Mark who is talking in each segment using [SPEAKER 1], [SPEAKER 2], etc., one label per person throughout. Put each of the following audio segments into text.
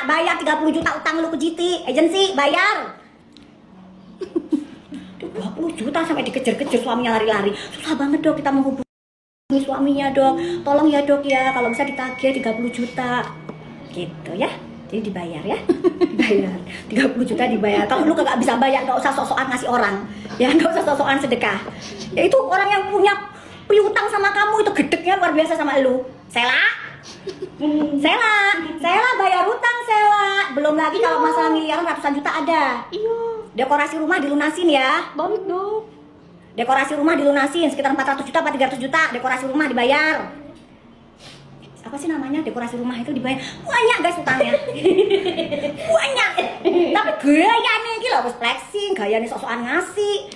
[SPEAKER 1] bayar 30 juta utang lu ke GT agency, bayar. 20 juta sampai dikejar-kejar suaminya lari-lari. Susah banget dok kita menghubungi suaminya dok. Tolong ya dok ya, kalau bisa ditagih 30 juta. Gitu ya. Jadi dibayar ya. Dibayar. 30 juta dibayar. Kalau lu kagak bisa bayar, gak usah sok-sokan ngasih orang. Ya, gak usah sok-sokan sedekah. Ya itu orang yang punya piutang sama kamu itu gedeknya luar biasa sama lu. Sela bayar hutang Sela. Belum lagi kalau masalah miliaran ratusan juta ada.
[SPEAKER 2] Iya.
[SPEAKER 1] Dekorasi rumah dilunasin ya.
[SPEAKER 2] Baik dok.
[SPEAKER 1] Dekorasi rumah dilunasin sekitar 400 juta apa 300 juta. Dekorasi rumah dibayar. Apa sih namanya? Dekorasi rumah itu dibayar. Banyak guys utangnya. Banyak. Tapi gaya nih gila harus flexing, gaya nih sok-sokan ngasih.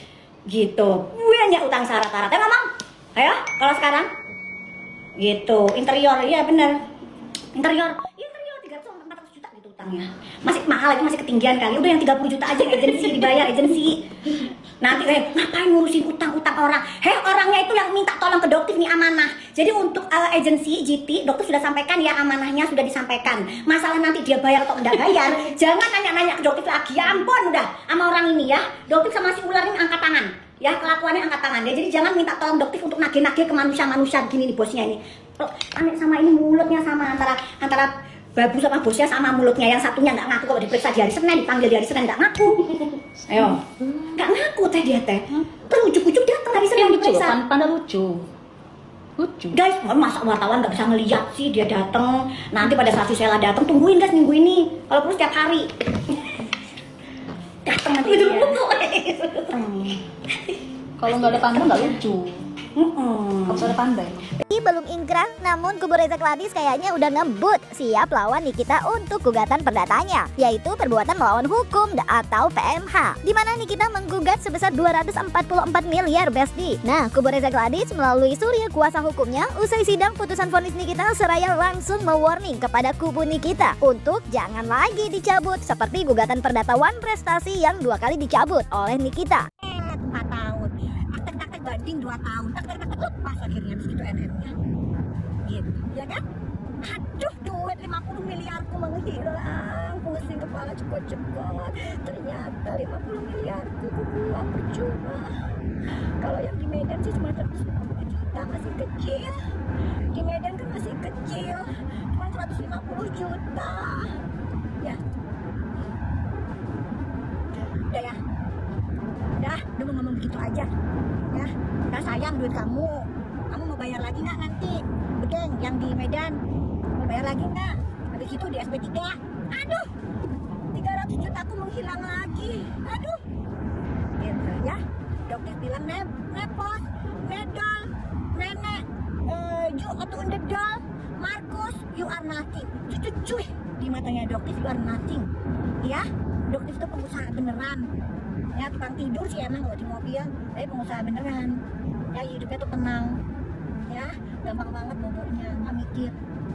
[SPEAKER 1] Gitu. Banyak utang syarat-syarat. Ya ngomong. Ayo, kalau sekarang gitu, interior, iya bener. Interior 300 sampai 400 juta gitu utangnya. Masih mahal lagi, masih ketinggian kali. Udah yang 30 juta aja agensi dibayar agensi. Nanti kayak ngapain ngurusin utang-utang orang? Orangnya itu yang minta tolong ke Doktif nih amanah. Jadi untuk agensi GT, Doktif sudah sampaikan ya amanahnya sudah disampaikan. Masalah nanti dia bayar atau enggak bayar, jangan nanya-nanya ke Doktif lagi. Ya ampun udah sama orang ini ya. Doktif sama si ular ini angkat tangan. Ya kelakuannya angkat tangan ya. Jadi jangan minta tolong Doktif untuk nagih-nagih ke manusia-manusia gini nih bosnya ini. Aneh sama ini mulutnya sama antara babu sama bosnya sama mulutnya. Yang satunya nggak ngaku kalau diperiksa di hari Senin, dipanggil di hari Senin nggak ngaku. Ayo, nggak ngaku teh dia teh. Terus ujuk-ujuk datang hari Senin diperiksa.
[SPEAKER 2] Panda lucu.
[SPEAKER 1] Guys, masa wartawan nggak bisa ngeliat sih dia datang. Nanti pada saat si Sela datang tungguin guys minggu ini. Kalau perlu setiap hari. Datang nanti dia.
[SPEAKER 2] Kalau nggak ada panda nggak lucu. Harus ada panda emang.
[SPEAKER 3] Belum ingkrah, namun kubu Reza Gladys kayaknya udah ngebut siap lawan Nikita untuk gugatan perdatanya, yaitu perbuatan melawan hukum atau PMH, di mana Nikita menggugat sebesar 244 miliar Besti. Nah, kubu Reza Gladys melalui Surya kuasa hukumnya usai sidang putusan vonis Nikita seraya langsung mewarning kepada kubu Nikita untuk jangan lagi dicabut seperti gugatan perdata Wan Prestasi yang 2 kali dicabut oleh Nikita.
[SPEAKER 1] 4 tahun, aktek banding 2 tahun, lepas akhirnya di situ NM-nya. Gitu, ya kan? Aduh, duit 50 miliarku menghilang, pusing kepala cepet-cepet. Ternyata 50 miliarku buang percuma. Kalau yang di Medan sih cuma 150 juta, masih kecil. Di Medan kan masih kecil, cuma 150 juta. Ya. Udah ya. Udah mau ngomong begitu aja. Ya, udah sayang duit kamu. Kamu mau bayar lagi nggak nanti? Bedeng yang di Medan mau bayar lagi nggak? Habis itu di SP3. Aduh, 300 juta aku menghilang lagi. Aduh, gitu ya. Dokter bilang nepot, medal, nenek, you auto underdog, Markus, you are nothing. Cuy, di matanya Dokter you are nothing. Ya, Dokter itu pengusaha beneran. Ya, tukang tidur sih emang kalau di mobil, tapi pengusaha beneran. Ya, hidupnya tuh tenang. Ya, gampang banget boboknya, nggak mikir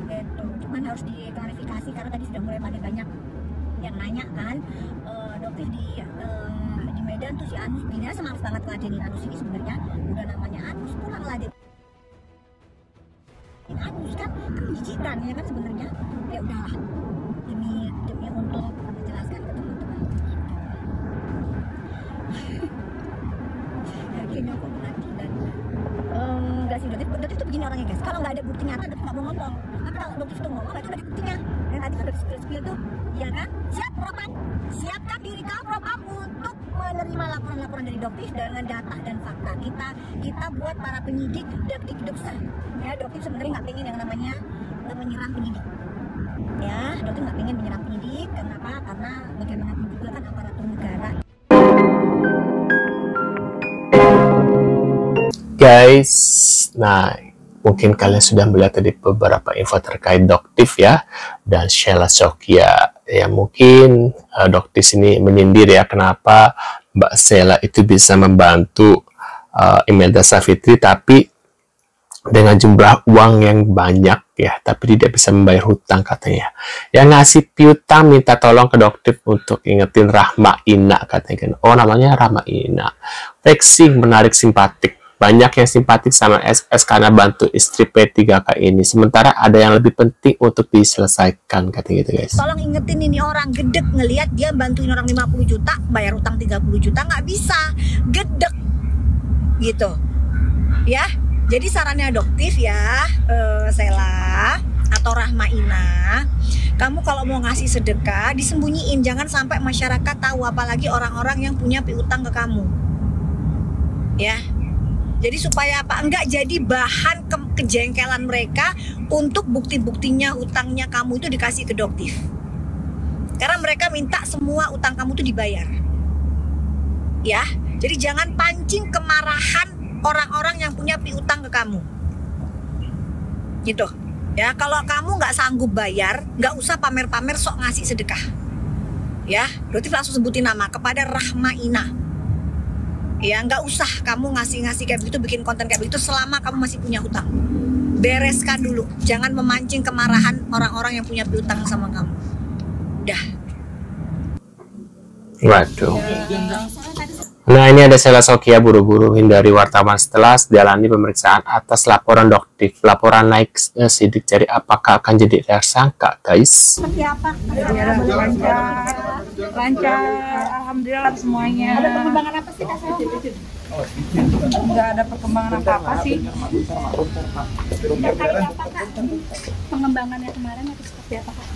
[SPEAKER 1] gitu. Cuman harus diklarifikasi karena tadi sudah mulai pada banyak yang nanya kan, Dokter di Medan tuh si Anus bina semangat banget ngeladenin Anus ini sebenarnya udah namanya Anus pulang ngeladenin Anus kan menjijikan ya kan sebenarnya. Ya udahlah, demi untuk menjelaskan ke teman-teman. Kayaknya aku mati dan nggak sih Dokter itu begini orangnya guys. Kalau nggak ada bukti nyata Dokter nggak mau ngomong. Tapi kalau Dokter itu ngomong itu ada buktinya. Dan tadi kan udah spill tuh, ya kan? Siap propam, siapkan diri kau propam untuk menerima laporan-laporan dari Dokter dengan data dan fakta. Kita buat para penyidik Dokter. Ya Dokter sebenarnya nggak pengen yang namanya menyerang penyidik. Ya Dokter nggak pengen menyerang penyidik. Kenapa? Karena bagaimanapun juga kan aparatur negara.
[SPEAKER 4] Guys, nah mungkin kalian sudah melihat tadi beberapa info terkait Doktif ya dan Sheila Sokya. Ya mungkin Doktif ini menyindir ya kenapa Mbak Sheila itu bisa membantu Imelda Savitri tapi dengan jumlah uang yang banyak ya, tapi tidak bisa membayar hutang katanya. Yang ngasih piutang minta tolong ke Doktif untuk ingetin Rahma Ina katanya kan. Oh namanya Rahma Ina. Flexing menarik simpatik. Banyak yang simpatik sama SS karena bantu istri P3K ini. Sementara ada yang lebih penting untuk diselesaikan, katanya gitu guys.
[SPEAKER 1] Tolong ingetin ini orang gedek ngelihat dia bantuin orang 50 juta, bayar utang 30 juta nggak bisa. Gedek. Gitu. Ya. Jadi sarannya adoptif ya, Sela atau Rahmaina, kamu kalau mau ngasih sedekah disembunyiin, jangan sampai masyarakat tahu, apalagi orang-orang yang punya piutang ke kamu. Ya. Jadi supaya apa? Enggak jadi bahan kejengkelan mereka untuk bukti-buktinya hutangnya kamu itu dikasih ke adoptif. Karena mereka minta semua utang kamu itu dibayar. Ya. Jadi jangan pancing kemarahan orang-orang yang punya piutang ke kamu. Gitu. Ya, kalau kamu nggak sanggup bayar, nggak usah pamer-pamer sok ngasih sedekah. Ya, berarti langsung sebutin nama kepada Rahmaina. Ya, nggak usah kamu ngasih-ngasih kayak begitu, bikin konten kayak begitu selama kamu masih punya hutang. Bereskan dulu, jangan memancing kemarahan orang-orang yang punya piutang sama kamu. Dah.
[SPEAKER 4] Waduh. Nah, ini ada Sela Sokya buru-buru hindari wartawan setelah jalani pemeriksaan atas laporan doktif. Laporan naik sidik, jadi apakah akan jadi tersangka, guys?
[SPEAKER 1] Seperti apa?
[SPEAKER 5] Lancar, alhamdulillah semuanya.
[SPEAKER 1] Ada perkembangan apa sih, Kak Sel?
[SPEAKER 5] Nggak ada perkembangan apa-apa sih.
[SPEAKER 1] Terkait apa, Kak? Pengembangannya kemarin atau seperti apa, Kak?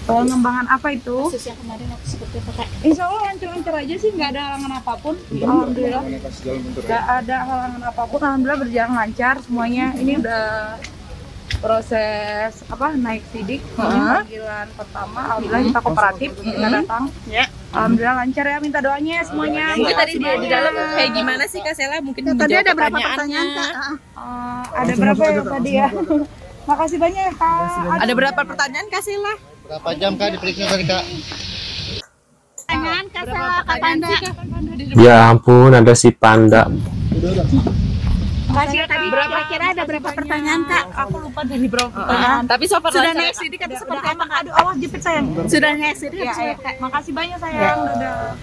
[SPEAKER 5] Pengembangan apa itu?
[SPEAKER 1] Kasus yang kemarin atau seperti apa, Kak?
[SPEAKER 5] Insya Allah lancar-lancar aja sih, nggak ada halangan apapun. Alhamdulillah, nggak ada halangan apapun. Alhamdulillah berjalan lancar semuanya. Ini udah proses apa naik sidik, ini panggilan pertama. Alhamdulillah kita kooperatif, kita datang.
[SPEAKER 2] Ya.
[SPEAKER 5] Alhamdulillah lancar ya, minta doanya semuanya.
[SPEAKER 2] Mungkin tadi di dalam kayak gimana sih Kak Sela? Mungkin
[SPEAKER 5] tadi
[SPEAKER 2] menjawab
[SPEAKER 5] ada berapa
[SPEAKER 2] pertanyaannya.
[SPEAKER 5] pertanyaan Kak? Ada berapa ya tadi ya? Makasih banyak ya Kak.
[SPEAKER 2] Ada berapa pertanyaan Kak Sela?
[SPEAKER 6] Berapa jam Kak diperiksa tadi Kak?
[SPEAKER 5] Pertanyaan Kak Sela, Kak Panda.
[SPEAKER 4] Ya ampun, ada si Panda.
[SPEAKER 5] Makasih ya tadi. Kira-kira ada berapa pertanyaan Kak?
[SPEAKER 2] Aku lupa dari berapa pertanyaan. Tapi so far
[SPEAKER 5] Sudah
[SPEAKER 2] lancar.
[SPEAKER 5] naik sidik atau seperti apa Kak? Aduh, awas jepit sayang.
[SPEAKER 2] Sudah naik sidik
[SPEAKER 5] Ya,
[SPEAKER 2] atau
[SPEAKER 5] ya, Kak. Makasih banyak sayang. Dadah.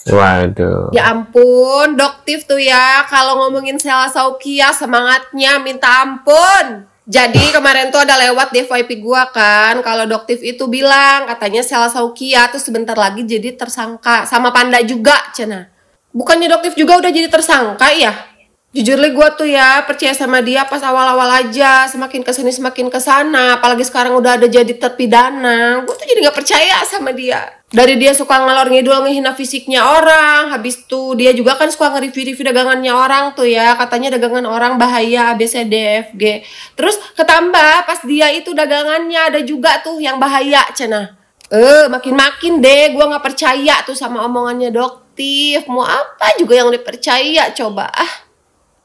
[SPEAKER 4] Waduh.
[SPEAKER 7] Ya ampun, doktif tuh ya. Kalau ngomongin Sela Sokya semangatnya minta ampun. Jadi kemarin tuh ada lewat di FYP gua kan, kalau doktif itu bilang katanya Sela Sokya tuh sebentar lagi jadi tersangka sama Panda juga, Cena. Bukannya doktif juga udah jadi tersangka ya? Jujur li gue tuh ya percaya sama dia pas awal-awal aja, semakin kesini semakin kesana, apalagi sekarang udah ada jadi terpidana, gue tuh jadi nggak percaya sama dia. Dari dia suka ngalor ngidul ngehina fisiknya orang, habis tuh dia juga kan suka nge-review dagangannya orang tuh ya, katanya dagangan orang bahaya ABCDFG. Terus ketambah pas dia itu dagangannya ada juga tuh yang bahaya, Cena. Makin-makin deh gue nggak percaya tuh sama omongannya doktif. Mau apa juga yang dipercaya coba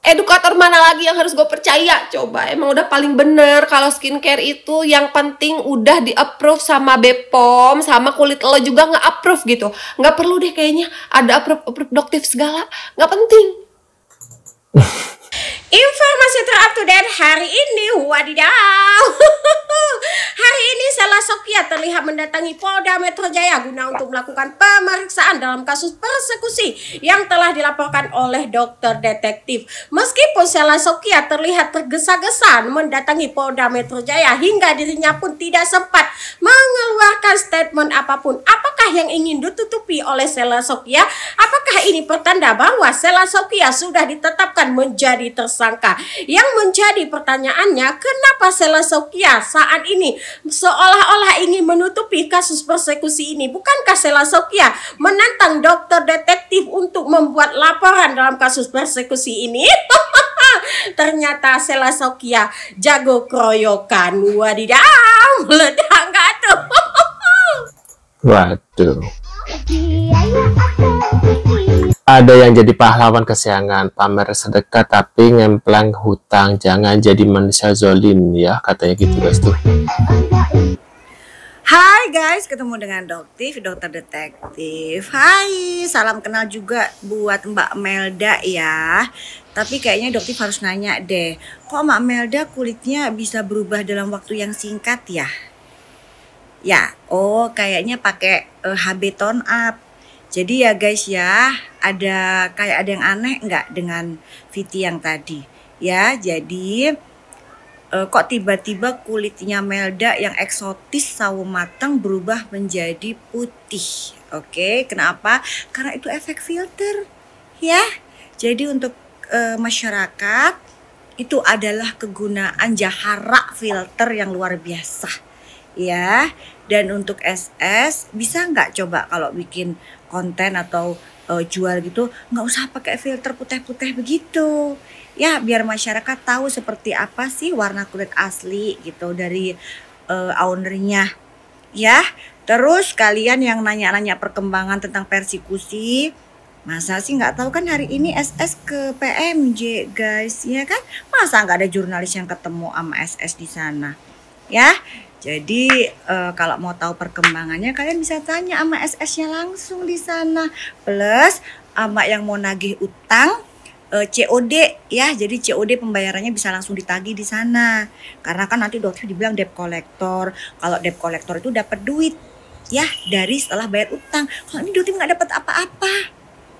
[SPEAKER 7] Edukator mana lagi yang harus gue percaya? Coba, emang udah paling bener kalau skincare itu yang penting udah di-approve sama BPOM, sama kulit lo juga nge-approve gitu. Nggak perlu deh kayaknya ada approve doktif segala, nggak penting.
[SPEAKER 8] Informasi terupdate hari ini, wadidaw. Hari ini Sela Sokya terlihat mendatangi Polda Metro Jaya guna untuk melakukan pemeriksaan dalam kasus persekusi yang telah dilaporkan oleh dokter detektif. Meskipun Sela Sokya terlihat tergesa-gesa mendatangi Polda Metro Jaya hingga dirinya pun tidak sempat mengeluarkan statement apapun. Apakah yang ingin ditutupi oleh Sela Sokya? Apakah ini pertanda bahwa Sela Sokya sudah ditetapkan menjadi tersangka? Yang menjadi pertanyaannya, kenapa Sela Sokya saat ini seolah-olah ingin menutupi kasus persekusi ini? Bukankah Sela Sokya menantang dokter detektif untuk membuat laporan dalam kasus persekusi ini? Ternyata Sela Sokya jago keroyokan. Wadidaw, meledak nggak tuh?
[SPEAKER 4] Waduh. Ada yang jadi pahlawan kesiangan, pamer sedekah tapi ngemplang hutang, jangan jadi manusia zolim ya, katanya gitu guys tuh.
[SPEAKER 1] Hai guys, ketemu dengan dokter detektif. Hai, salam kenal juga buat Mbak Melda ya. Tapi kayaknya dokter harus nanya deh, kok Mbak Melda kulitnya bisa berubah dalam waktu yang singkat ya? Ya, kayaknya pakai HB tone up.
[SPEAKER 9] Jadi ya guys ya, kayak ada yang aneh nggak dengan Viti yang tadi? Ya, jadi kok tiba-tiba kulitnya Melda yang eksotis sawo matang berubah menjadi putih. Oke, kenapa? Karena itu efek filter. Ya, jadi untuk masyarakat itu adalah kegunaan jahara filter yang luar biasa. Ya, dan untuk SS bisa nggak coba kalau bikin konten atau jual gitu nggak usah pakai filter putih-putih begitu ya, biar masyarakat tahu seperti apa sih warna kulit asli gitu dari ownernya ya. Terus kalian yang nanya-nanya perkembangan tentang persekusi, masa sih nggak tahu kan hari ini SS ke PMJ guys ya kan, masa nggak ada jurnalis yang ketemu sama SS di sana ya. Jadi kalau mau tahu perkembangannya kalian bisa tanya sama SS-nya langsung di sana. Plus sama yang mau nagih utang COD ya. Jadi COD pembayarannya bisa langsung ditagih di sana. Karena kan nanti dokter dibilang debt collector. Kalau debt collector itu dapat duit ya dari setelah bayar utang. Kalau ini dokter nggak dapat apa-apa.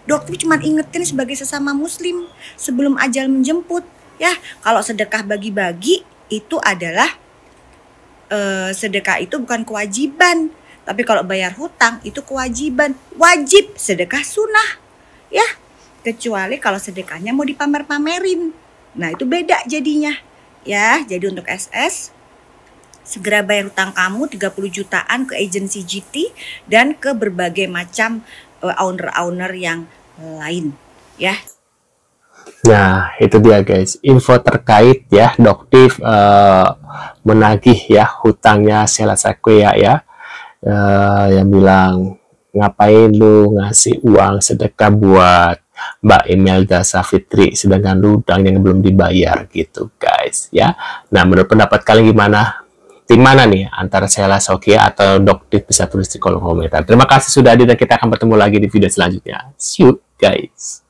[SPEAKER 9] Dokter cuma ingetin sebagai sesama muslim sebelum ajal menjemput ya. Kalau sedekah bagi-bagi itu adalah sedekah itu bukan kewajiban, tapi kalau bayar hutang itu kewajiban. Wajib sedekah sunnah ya, kecuali kalau sedekahnya mau dipamer-pamerin, nah itu beda jadinya ya. Jadi untuk SS segera bayar hutang kamu 30 jutaan ke agensi GT dan ke berbagai macam owner-owner yang lain ya.
[SPEAKER 4] Nah, itu dia guys, info terkait ya Doktif menagih ya hutangnya Sheila Saquia ya. Yang bilang, ngapain lu ngasih uang sedekah buat Mbak Imelda Savitri sedangkan lu hutangnya belum dibayar gitu guys ya. Nah, menurut pendapat kalian gimana? Tim mana nih antara Sheila Saquia atau Doktif? Bisa tulis di kolom komentar. Terima kasih sudah hadir dan kita akan bertemu lagi di video selanjutnya. See you guys.